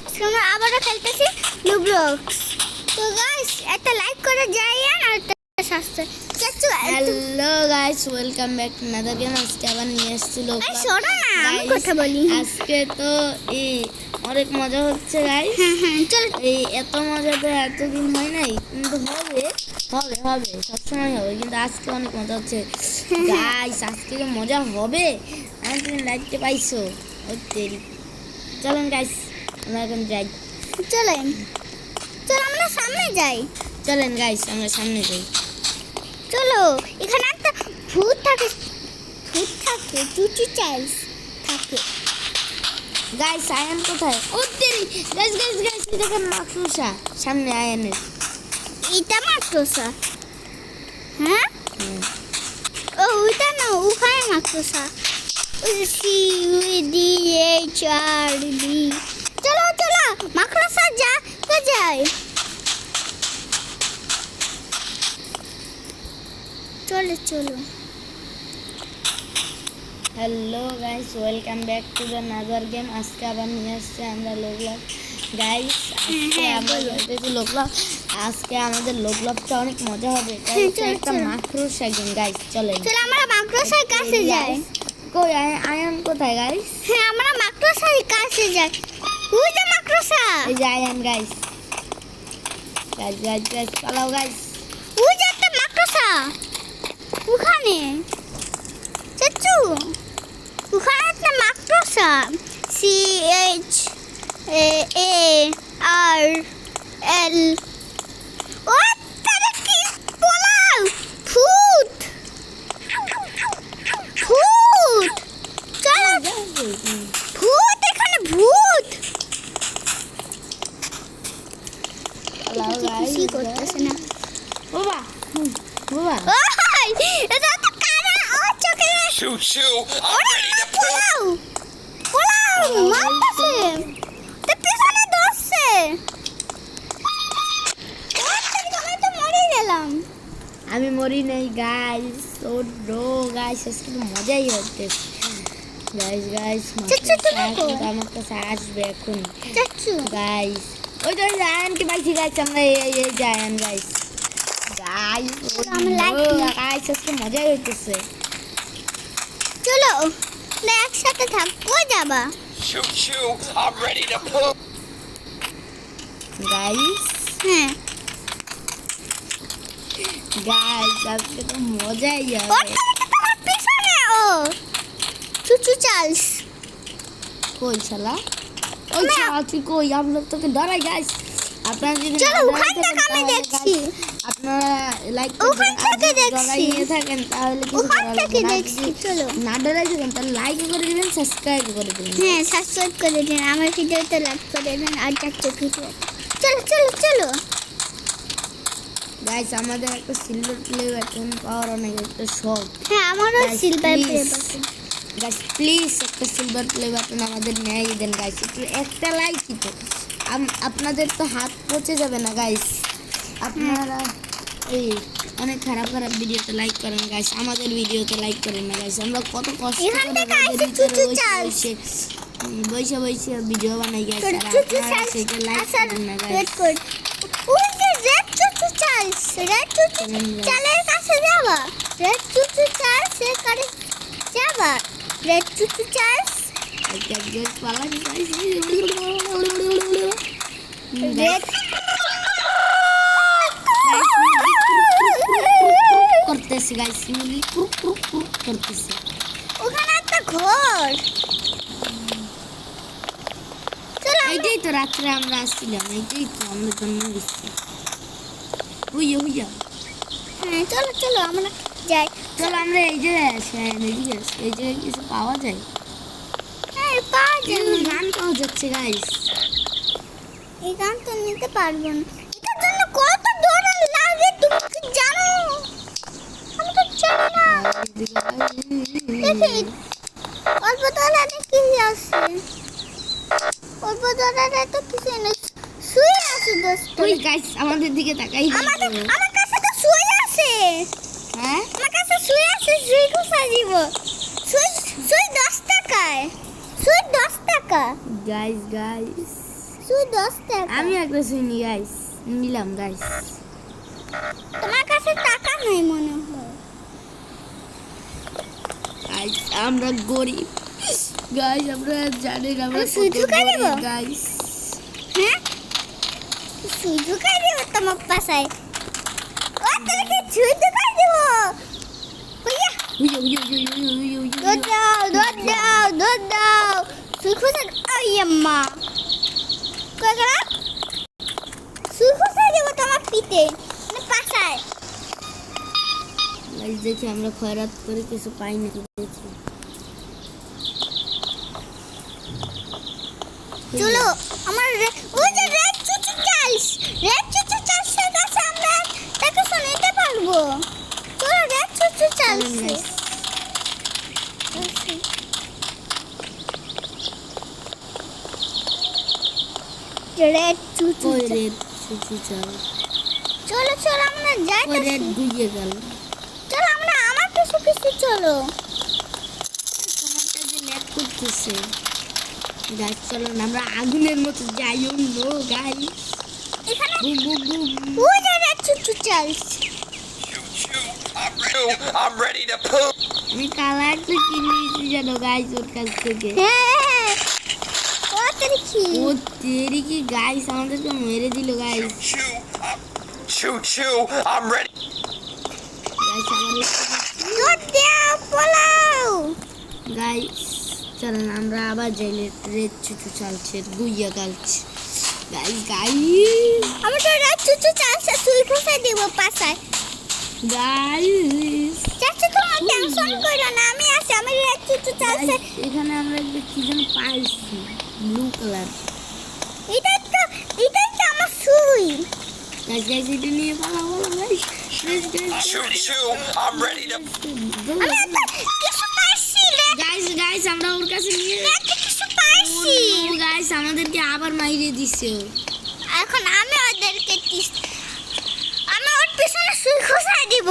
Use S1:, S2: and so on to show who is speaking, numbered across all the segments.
S1: আজকে আমরা আবারও খেলতেছি রোবলক্স। তো গাইস একটা লাইক করে যাইয়েন আর একটা subscribe.
S2: Hello guys, welcome back to another game. আজকে আবার নিয়ে এসেছি লোক।
S1: শোনো না, আমি কথা বলি।
S2: আজকে তো এই অনেক মজা হচ্ছে গাইস।
S1: হ্যাঁ চলো।
S2: এই এত মজা তো এতদিন হয় নাই, কিন্তু হবে হবে হবে সবসময় হবে, কিন্তু আজকে অনেক মজা হচ্ছে গাইস। আজকে যে মজা হবে আমি তুমি লাইকতে পাইছো। চলেন গাইস আমরা এখন যাই।
S1: চলেন চলো আমরা সামনে যাই।
S2: চলেন গাইস আমরা সামনে যাই।
S1: চলো, এখানে একটা ভূত থাকে, চুচু চাইল্ড থাকে।
S2: গাইস আয়ান কোথায়? ও তেরি গাইস গাইস গাইস, দেখেন মাকড়সা সামনে আয়ানের।
S1: এটা মাকড়সা? হ্যাঁ ও ওইটা না, ওখানে মাকড়সা। CUDHRD। চলো চলো মাকড়সা যায়। চলো
S2: hello guys, welcome back to the another game. আজকে আবার নিয়ে আসছে আমরা লোকলাভ গাইস। আজকে আমরা খেলতেছি লোকলাভ। আজকে আমাদের লোকলাভটা অনেক মজা হবে। একটা মাকড়সা গেম গাইস। চলো
S1: আমরা মাকড়সার কাছে যাই।
S2: কই আয়ান কোথায় গাইস?
S1: হ্যাঁ আমরা মাকড়সার কাছে যাই। ওই যে মাকড়সা,
S2: এই যে আয়ান গাইস। গাইস পালাও গাইস।
S1: ওই যে একটা মাকড়সা ওখানে। চাচু ওখানে একটা মাকড়সা। CHARL। ও তারে কি পোলাও ভূত। চলো ভূত, এখানে ভূত।
S2: পালাও গাইস।
S1: কি করতেছে না
S2: বাবা বাবা।
S1: ওই এটা তো কারা। ও চোখে
S3: Shoo, I'm ready to pull.
S1: Pulao মারতেছে, তো পিছনে ধরছে। আমি তো মরে গেলাম।
S2: আমি মরি নাই গাইস। ও নো গাইস, আজকে তো মজাই হচ্ছে গাইস।
S1: চাচু, তুমি কই?
S2: আমার কাছে আসবে এখন
S1: চাচু
S2: গাইস। ওই তো আয়ানকে পাইছি গাইস। আমরা এই আয়ান গাইস।
S1: আমি লাইক দিই।
S2: গাইস আজকে মজাই হইতেছে।
S1: চলো না একসাথে থাকবো। যাবা
S3: Shoo, I'm ready to pull.
S2: Guys
S1: হ্যাঁ
S2: আজকে তো মজাই
S1: ও
S2: হবে।
S1: তোমার পিছনে ও চুচু চার্লস।
S2: কই শালা? ওই শালা তুই কই? আমি লোক তোকে ডরাই গাইস। আপনারা যদি
S1: চলো,
S2: না
S1: ওখান
S2: ডরাই
S1: থেকে
S2: থাকেন
S1: আমি
S2: তাহলে
S1: দেখছি।
S2: guys, আপনারা লাইক
S1: ওখান থেকে দেখছি।
S2: ডরাই নিয়ে থাকেন তাহলে কিছু
S1: ওখান
S2: করার
S1: থেকে
S2: লাগবে না।
S1: দেখছি।
S2: যদি
S1: চলো
S2: না ডরাই থাকেন তাহলে লাইক করে দিবেন, সাবস্ক্রাইব করে দিবেন।
S1: হ্যাঁ সাবস্ক্রাইব করে দিন, আমার ভিডিওতে লাইক করে দিন আর চাচু ভিডিও। চলো
S2: গাইস আমাদের একটা সিলভার প্লে বাটন পাওয়ার অনেক একটা শখ।
S1: হ্যাঁ আমারও
S2: Guys,
S1: silver
S2: please.
S1: Play button.
S2: Guys please একটা সিলভার প্লে বাটন আমাদের নিয়ে দেন গাইস। একটু একটা লাইকই তো, আপনাদের তো হাত পচে যাবে না গাইস। আপনারা এই অনেক খারাপ ভিডিওতে লাইক করেন গাইস, আমাদের ভিডিওতে লাইক করেন না গাইস। আমরা কত কষ্ট
S1: এখান
S2: করে
S1: থেকে
S2: আমাদের
S1: আইছে
S2: ভিতরে
S1: চুচু চার্লস।
S2: বসে ভিডিও বানাই গাইস, আর
S1: চুচু
S2: আপনারা
S1: চার্লস
S2: সেটা লাইক
S1: আসার
S2: করেন না
S1: ওয়েট
S2: গাইস।
S1: কর। ওই যে রেড চুচু চার্লস, রেড চুচু চার্লসের কাছে যাবা। রেড চুচু চার্লসের কাছে যাবা। রেড চুচু চার্লস
S2: পালান গাইস।
S1: রেড
S2: করতেছি গাইস, মুরগি করতেছি।
S1: ওখানে একটা ঘর। চলো
S2: এইটাই তো রাত্রে আমরা আসছিলাম, এইটাই তো আমরা জন্ম দিচ্ছি। হুইয়া
S1: হ্যাঁ চলো আমরা যাই।
S2: চলো আমরা এই যে এই যে কিছু পাওয়া যায়।
S1: হ্যাঁ পাওয়া যাবে।
S2: গান পাওয়া যাচ্ছে গাইস।
S1: এই গান তো নিতে পারবো না। এটার জন্য কত দৌড়া লাগে তুমি কি জানো? আমি তো জানি না। দেখি অল্প দৌড়ালে কি আছে? অল্প দৌড়ালে তো কিছু নেই, শুয়ে আছে দোস্ত।
S2: ওই গাইস আমাদের দিকে তাকাই।
S1: আমার কাছে তো শুয়ে আছে।
S2: হ্যাঁ
S1: আমার কাছে শুয়ে আছে, শুয়ে কোথায় দিব? শুয়ে 10 টাকায়, শুয়ে 10 টাকা।
S2: গাইস
S1: সুই 10 টাকা
S2: আমি একটা শুনি গাইস, নিলাম গাইস।
S1: তোমার কাছে টাকা নেই মনে হয়।
S2: গাইস আমরা গরিব গাইস, আমরা জানি না আমরা
S1: আমি সুই ঢুকাই দেবো?
S2: গাইস।
S1: হ্যাঁ সুই ঢুকাই দেবো তোমার পাশায়। ও তোকে সুই ঢুকাই দেবো। হইয়া দুধ দাও দুধ দাও দুধ দাও। সুই খুঁজে আইয়াম্মা কই গেল? সুই খুঁজে দেবো তোমার পিঠে না পাশায়।
S2: গাইস দেখি আমরা খয়রাত করে কিছু পাই নাকি দেখি।
S1: চলো আমার ওই যে রেড চুচু চালসের কাছে আমরা তাকে শুনতে পারবো। চলো রেড চুচু চালসে। রেড চুচু
S2: ওই রেড চুচু চাল,
S1: চলো চলো আমরা যাই।
S2: ওই রেড গুইয়ে গেল।
S1: চলো আমরা আমার পিছু পিছু চলো।
S2: তোমারটা যে ল্যাগ করতেছে গাইস, চলো না আমরা আগুনের মতো যাই। নো গাইস,
S1: এখানে
S2: বুম বুম বুম।
S1: ওই যে রেড চুচু চালসে।
S3: I'm ready to poop.
S2: আমি কালারটা কিনেছি জানো গাইস ওর কাছ থেকে।
S1: হ্যাঁ ও দেখি
S2: ও তেরি কি গাইস আমাদেরকে মেরে দিল guys.
S3: Choo choo, I'm ready.
S2: Guys আমাদের
S1: দুধ দাও পোলাও।
S2: গাইস চলো না আমরা আবার যাই। রেড চুচু চালছে গুইয়া গালছে গাইস। গাইস
S1: আমি তো রেড চুচু চালসে সুই খুঁজে দেবো পাশায়।
S2: গাইস
S1: চাচু তোমার টেনশন করো না, আমি আছি। আমি রেড চুচু চালসে।
S2: এখানে আমরা একটা কি যেন পাইছি ব্লু কালার।
S1: এটাই তো আমার সুই।
S2: গাইস গাইস এটা নিয়ে পালাবো guys.
S3: Choo choo, I'm ready to
S1: আমি একটা কিছু পাইছি
S2: গাইস গাইস আমরা ওর কাছে নিয়ে
S1: কিছু পাইছি।
S2: গাইস আমাদেরকে আবার মাইরে দিছে ও।
S1: এখন আমি ওদেরকে আমি ওর পিছনে সুই খুঁজাই দিব।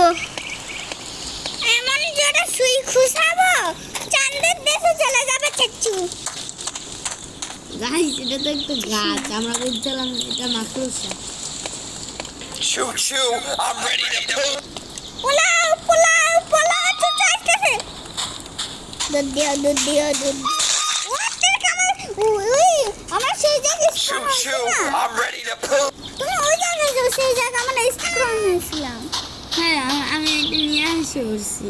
S1: এমন জোরে সুই খুঁজাবো চাঁদের দেশে চলে যাবে চাচু।
S2: গাইস এটা তো একটা গাছ, আমরা বলছিলাম এটা মাকড়সা।
S3: choo choo, I'm ready to poop.
S1: Pulao pulao pulao চাচু আসতেছে। দুধ দিও দুধ দিও দুধ দিও। আমার সেই জায়গায়
S3: Choo choo, I'm ready to poop.
S1: তুমি ওই জায়গায় যাও, সেই জায়গায় আমরা স্ট্রং হয়েছিলাম।
S2: হ্যাঁ আমি এটা নিয়ে আসে করছি।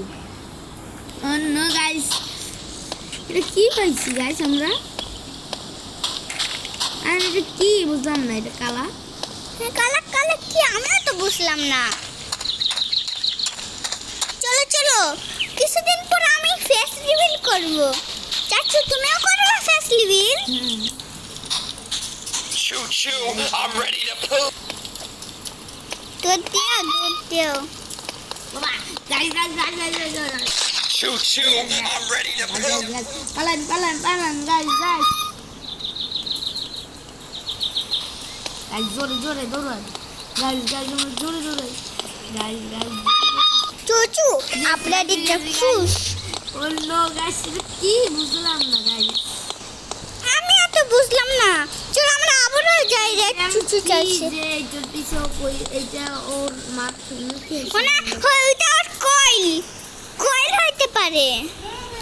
S2: অন্য গাইস এটা কি পাইছি গাইস আমরা? আর এটা কি বুঝলাম না, এটা কালা।
S1: হ্যাঁ কালা কালা কি আমিও তো বুঝলাম না। চলো চলো কিছুদিন পর আমি ফেস রিভিল করব। চাচু তুমিও করবে face reveal?
S3: Choo choo, I'm ready to poop.
S1: দুধ দিও দুধ দিও।
S2: বাবা guys guys guys guys
S3: Choo choo, I'm ready to poop.
S2: পালান পালান পালান গাইস গাইস গাইস জোরে জোরে দৌড়ান গাইস গাইস আমরা জোরে জোরে গাইস গাইস।
S1: চাচু আপনাদের ফুস
S2: অন্য গাইস এটা কি বুঝলাম না গাইস।
S1: আমি এত বুঝলাম না। চলো আমরা আবারও যাই রে চুচু চাইছে।
S2: যে এটা পিছে কই এটা ওর মাথা মুখে
S1: মানে ওইটা আর কয়েল কয়েল হইতে পারে।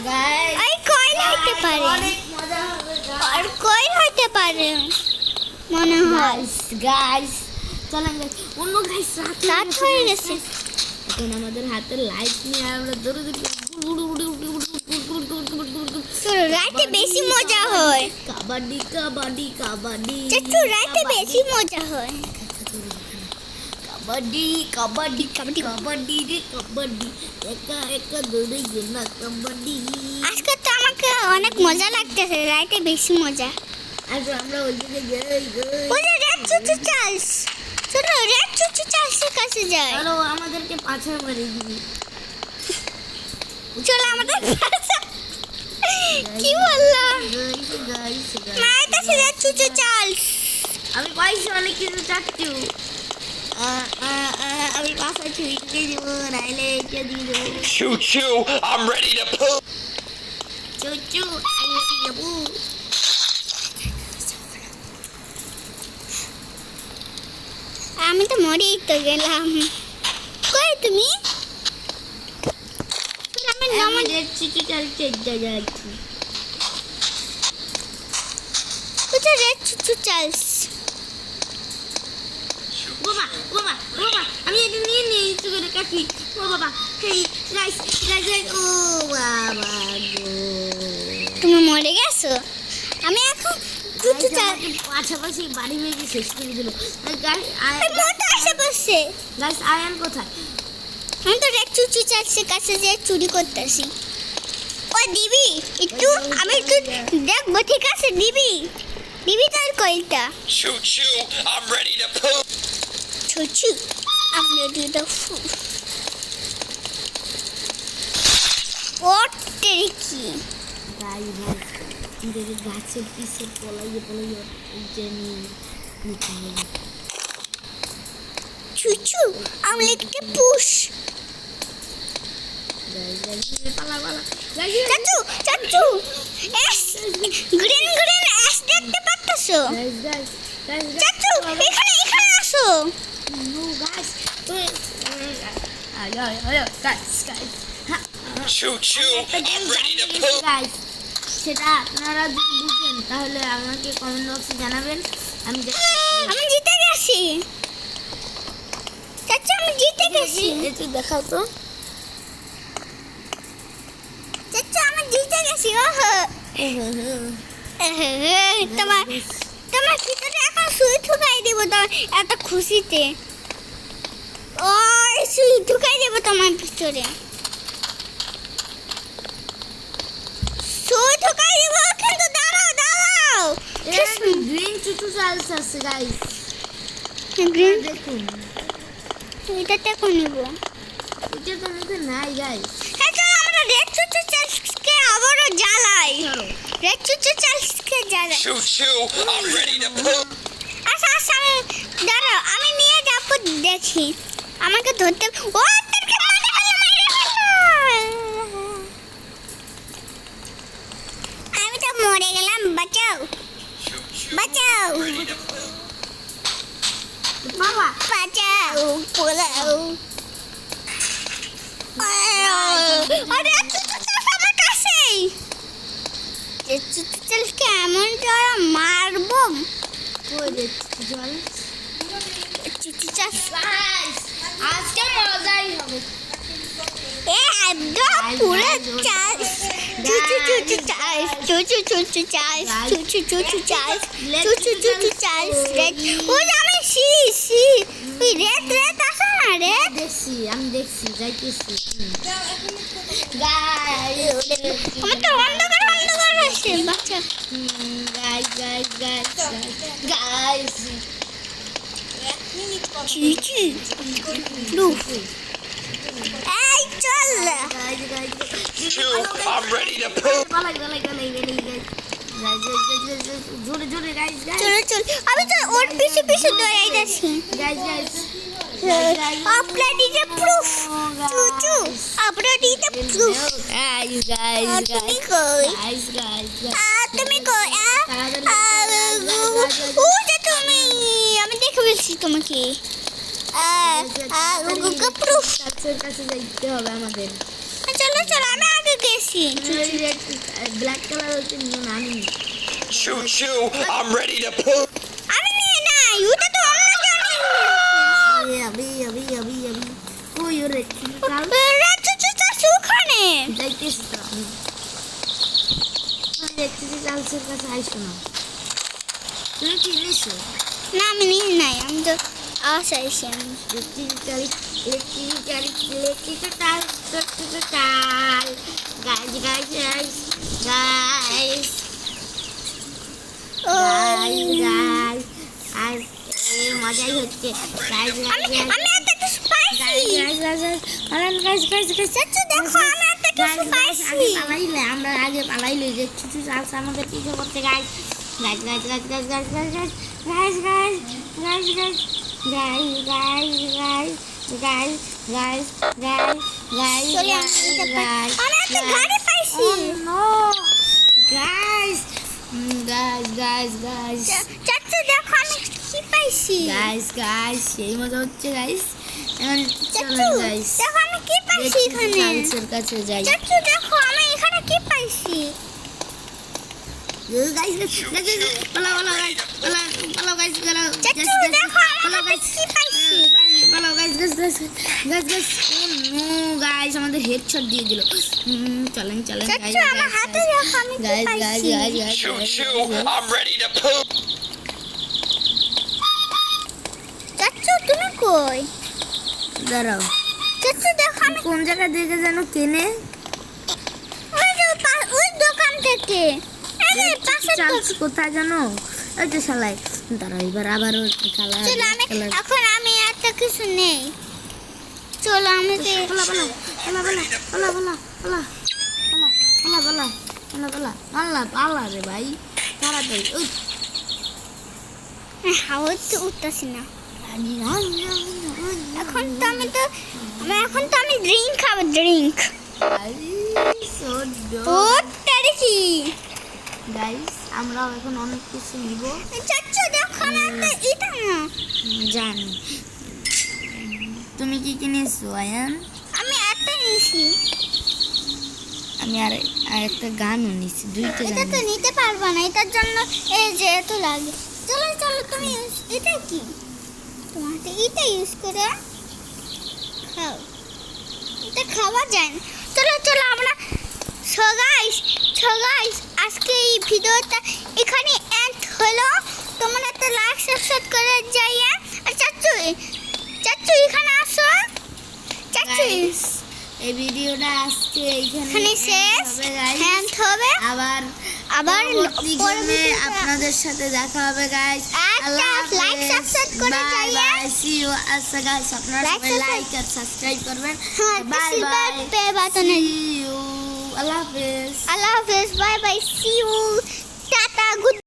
S2: গাইস
S1: এই কয়েল হইতে পারে
S2: অনেক মজা হবে
S1: আর কয়েল হইতে পারে মনে হয়।
S2: গাইস গাইস চলেন গাইস। অন্য গাইস
S1: রাত হয়ে গেছে।
S2: এখন আমাদের হাতে লাইট নিয়ে আমরা দৌড়ে দৌড়ে
S1: চলো রাতে বেশি মজা হয়।
S2: কাবাডি কাবাডি কাবাডি
S1: চাচু রাতে বেশি মজা হয়।
S2: কাবাডি কাবাডি কাবাডি কাবাডি রে কাবাডি একা একা দৌড়ে না কাবাডি।
S1: আজকে তো আমাকে অনেক মজা লাগতেছে, রাতে বেশি মজা।
S2: আর আমরা ওই দিকে যাই
S1: ওই যে রেড চুচু চালস। চলো রেড চুচু চালসের কাছে যাই।
S2: চলো আমাদেরকে পাছা মারি দিবি।
S1: চলো আমাদের পাশে। কি বললা?
S2: গাইস
S1: মায়ের কাছে রেড চুচু চালস।
S2: আমি পাইছি অনেক কিছু চাচ্ছু। আমি পাশা ছুঁয়ে দেবো নাইলে কে দিয়ে দেবো।
S3: Choo choo, I'm ready to poop.
S2: চুচু আমি যাবো।
S1: আমি তো মরেই তো গেলাম। কই তুমি? আমি
S2: আমি রেড চিটি চালতে যাচ্ছি।
S1: কোথায় রেড চুচু চালস?
S2: বাবা বাবা বাবা আমি এটা নিয়ে নিই একটু করে কাটি। ও বাবা এই রাইস রাইস রাইস ও বাবা গো।
S1: তুমি মরে গেছো? আমি এখন চুচু চাল
S2: পাশাপাশি বাড়ি ভেঙে শেষ করে দিল।
S1: মতো আসে বসছে।
S2: গাইস আয়ান কোথায়?
S1: আমি তো রেড চুচু চালসের কাছে যে চুরি করতেছি। ও দিবি একটু, আমি একটু দেখবো, ঠিক আছে? দিবি দিবি তার কইটা
S3: Choo choo, I'm ready to poop.
S1: চুচু আমি দিতে ওটে কি
S2: গাই গাই কিন্তু গাছের পিছে পলাইয়ে পলাইয়ে জেনি নিতে হবে।
S1: চুচু আমি লিখতে পুশ।
S2: গাইস গাইস পালা পালা
S1: চাচু চাচু এস গ্রিন গ্রিন এস দেখতে পাচ্ছো?
S2: গাইস গাইস গাইস
S1: চাচু এখানে এখানে আসো।
S2: নো গাইস তো আলো আলো guys guys
S3: Choo choo, I'm ready to poop.
S2: Guys সেটা আপনারা যদি বুঝেন তাহলে আমাকে কমেন্ট বক্সে জানাবেন। আমি
S1: আমি জিতে গেছি চাচু, আমি জিতে গেছি।
S2: একটু দেখাও তো।
S1: চাচু আমি জিতে গেছি। ওহো তোমার তোমার ভিতরে এখন সুই ঠুকাই দেবো তোমার এত খুশিতে। ওই সুই ঠুকাই দেবো তোমার ভিতরে, সুই ঠুকাই দেবো, কিন্তু দাঁড়াও দাঁড়াও।
S2: গ্রিন চুচু চালস আছে গাইস
S1: গ্রিন
S2: দেখুন।
S1: এটা দেখো নিব।
S2: এটা তো মধ্যে নাই গাইস।
S1: হ্যাঁ চলো আমরা রেড চুচু চালসকে আবারও জ্বালাই। রেড চুচু চালসকে জ্বালাই।
S3: Choo choo, I'm ready to poop.
S1: আচ্ছা আচ্ছা আমি দাঁড়াও, আমি নিয়ে যাবো, দেখি আমাকে ধরতে। ও তোকে মারি ফেলো, মারি ফেলো। আমি তো মরে গেলাম, বাঁচাও
S3: Choo choo,
S1: বাঁচাও
S3: ready to poop.
S2: বাবা
S1: বাঁচাও পোলাও। আরে চুচু চাল আমার কাছেই। যে চুচু চালকে এমন যারা মারবো।
S2: কই দেখছি জল
S1: চুচু চাল
S2: গাইস আজকে মজাই হবে।
S1: একদম পুরো চাল চুচু চুচু চাল চুচু চুচু চাল চুচু চুচু চাল চুচু চুচু চাল রেড। ও আমি সি সি ওই রেড রেড আসো না রেড।
S2: দেখছি আমি দেখছি যাইতেছি।
S1: আমার তো অন্ধকার অন্ধকার আসছে বাচ্চা।
S2: গাইস গাইস গাইস গাইস
S1: চুচু লুক এই চল।
S2: Guys guys
S3: Choo, I'm ready to poop.
S2: পালাই পালাই পালাই পালাই গাইস জোরে জোরে গাইস গাইস
S1: চল চল আমি তো ওর পিছে পিছে দৌড়াই যাচ্ছি।
S2: গাইস গাইস
S1: আপনার দিতে প্রুফ চুচু আপনার দিতে প্রুফ।
S2: গাইস গাইস
S1: তুমি কই?
S2: গাইস গাইস
S1: তুমি কই? ও যে তুমি, আমি দেখে ফেলছি তোমাকে। প্রুফ।
S2: কাছের কাছে যাইতে হবে আমাদের।
S1: চলো চলো আমি আগে গেছি।
S2: ব্ল্যাক কালার হচ্ছে নিয়ে না আমি
S3: Choo choo, I'm ready to poop.
S1: আমি নিয়ে নাই, ওটা তো অন্য জনের।
S2: আবি আবি আবি আবি ওই ওরে কাল
S1: চুচু চাচু ওখানে।
S2: যাইতেছি তো আমি দেখতেছি কালসের কাছে আইসো না। তুমি কি নিছো?
S1: না আমি নিয়ে নাই, আমি তো আসাইছি আমি।
S2: ইলেকট্রিক তার guys guys guys guys guys guys আর মজাই হচ্ছে গাইস
S1: আমি একটা কিছু পাইছি। চাচু দেখো আমি একটা কিছু পাইছি।
S2: আমরা আগে পালাইলে যে কিছু চালস আমাদের পিছু করতে guys guys guys guys guys guys guys guys guys guys guys guys guys guys guys
S1: চলে আমি একটা গাড়ি পাইছি।
S2: গাইস গাইস গাইস গাইস
S1: চাচু দেখো আমি কি পাইছি। পাইছি
S2: গাইস সেই মজা হচ্ছে গাইস। এখন
S1: চাচু
S2: চলেন গাইস
S1: দেখো আমি কি পাইছি এখানে
S2: চার্লসের কাছে যাই।
S1: চাচু দেখো আমি এখানে কি পাইছি চাচু দেখো আমি কি পাইছি
S2: আমাদের হেডশট দিয়ে দিল। চলেন চলেন
S1: চাচু আমার হাতে দেখো আমি কি পাইছি
S3: Choo choo, I'm ready to poop.
S1: চাচু তুমি কই
S2: দাঁড়াও,
S1: চাচু দেখো আমি
S2: কোন জায়গা থেকে যেন কেনে
S1: ওই যে ওই দোকান থেকে এই যে পাশের
S2: চার্লস কোথায় জানো? ওই যে শালাই। দাঁড়াও এবার আবারও খেলা
S1: চলো আমি
S2: খেলা
S1: এখন আমি একটা কিছু নেই চলো আমি তো
S2: পালা রে ভাই তাড়াতাড়ি। ওই
S1: হাওয়া তো উঠতেছি না এখন তো আমি ড্রিঙ্ক খাবো ড্রিঙ্ক ও তারে কি
S2: গাইস আমরাও এখন অনেক কিছু নিব
S1: চাচু দেখো না এটা না
S2: জানি। তুমি কি কিনেছো আয়ান?
S1: আমি একটা নিয়েছি
S2: আমি আর একটা গানও নিছি, দুইটা
S1: এটা
S2: গান
S1: তো নিতে পারবা না এটার জন্য এই যে এত লাগে চলো চলো তুমি এটা কি তোমার এটা ইউজ করে খাও এটা খাওয়া যায় না চলো চলো আমরা সো গাইস আজকে এই ভিডিওটা এখানে এন্ড হলো তোমরা একটা লাইক সাবস্ক্রাইব করে যাইয়া আর চাচু এখানে আসো চাচু
S2: Guys, এই ভিডিওটা আজকে এইখানে
S1: এখানে শেষ
S2: হবে guys।
S1: এন্ড হবে
S2: আবার
S1: আবার
S2: পরবর্তী গেমে
S1: পরবর্তীতে-
S2: আপনাদের সাথে দেখা হবে গাইস।
S1: একটা like, subscribe করে
S2: বাই
S1: যাইয়ে।
S2: Bye see you. আচ্ছা গাইস আপনারা
S1: Like,
S2: সবাই
S1: subscribe-
S2: লাইক আর সাবস্ক্রাইব করবেন।
S1: হ্যাঁ
S2: বাই
S1: সিলভার
S2: বাই
S1: পে বাটনে
S2: সি ইউ। আল্লাহ হাফেজ।
S1: আল্লাহ হাফেজ bye bye see you tata good